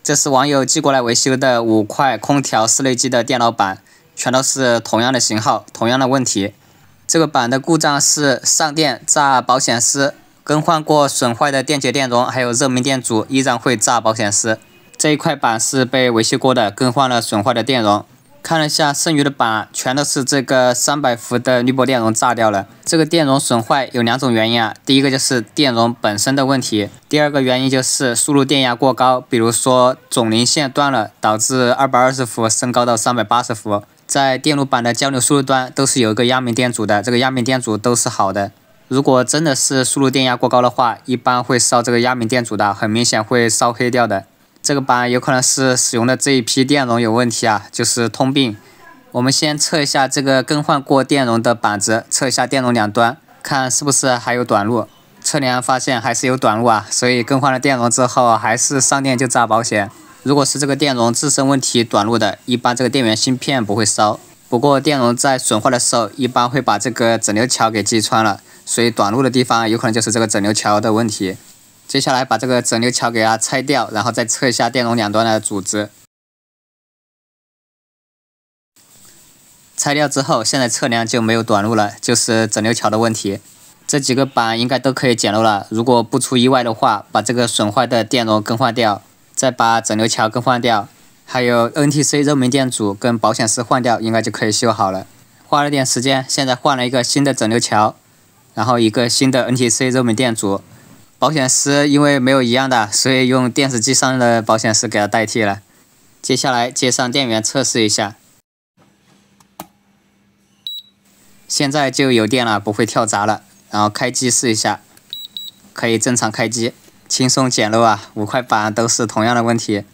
这是网友寄过来维修的5块空调室内机的电脑板，全都是同样的型号，同样的问题。这个板的故障是上电炸保险丝，更换过损坏的电解电容还有热敏电阻依然会炸保险丝。这一块板是被维修过的，更换了损坏的电容。看了一下剩余的板，全都是这个300伏的滤波电容炸掉了。这个电容损坏有2种原因啊，第一个就是电容本身的问题，第二个原因就是输入电压过高，比如说总零线断了，导致220伏升高到380伏。在电路板的交流输入端都是有一个压敏电阻的，这个压敏电阻都是好的。如果真的是输入电压过高的话，一般会烧这个压敏电阻的，很明显会烧黑掉的。这个板有可能是使用的这一批电容有问题啊，就是通病。我们先测一下这个更换过电容的板子，测一下电容两端，看是不是还有短路。测量发现还是有短路啊，所以更换了电容之后，还是上电就炸保险。如果是这个电容自身问题短路的，一般这个电源芯片不会烧。不过电容在损坏的时候，一般会把这个整流桥给击穿了，所以短路的地方有可能就是这个整流桥的问题。接下来把这个整流桥给它拆掉，然后再测一下电容两端的阻值。拆掉之后，现在测量就没有短路了，就是整流桥的问题。这几个板应该都可以检漏了，如果不出意外的话，把这个损坏的电容更换掉，再把整流桥更换掉，还有 NTC 热敏电阻跟保险丝换掉，应该就可以修好了。花了点时间，现在换了一个新的整流桥，然后一个新的 NTC 热敏电阻。保险丝因为没有一样的，所以用电视机上的保险丝给它代替了。接下来接上电源测试一下，现在就有电了，不会跳闸了。然后开机试一下，可以正常开机，轻松捡漏啊！5块板都是同样的问题。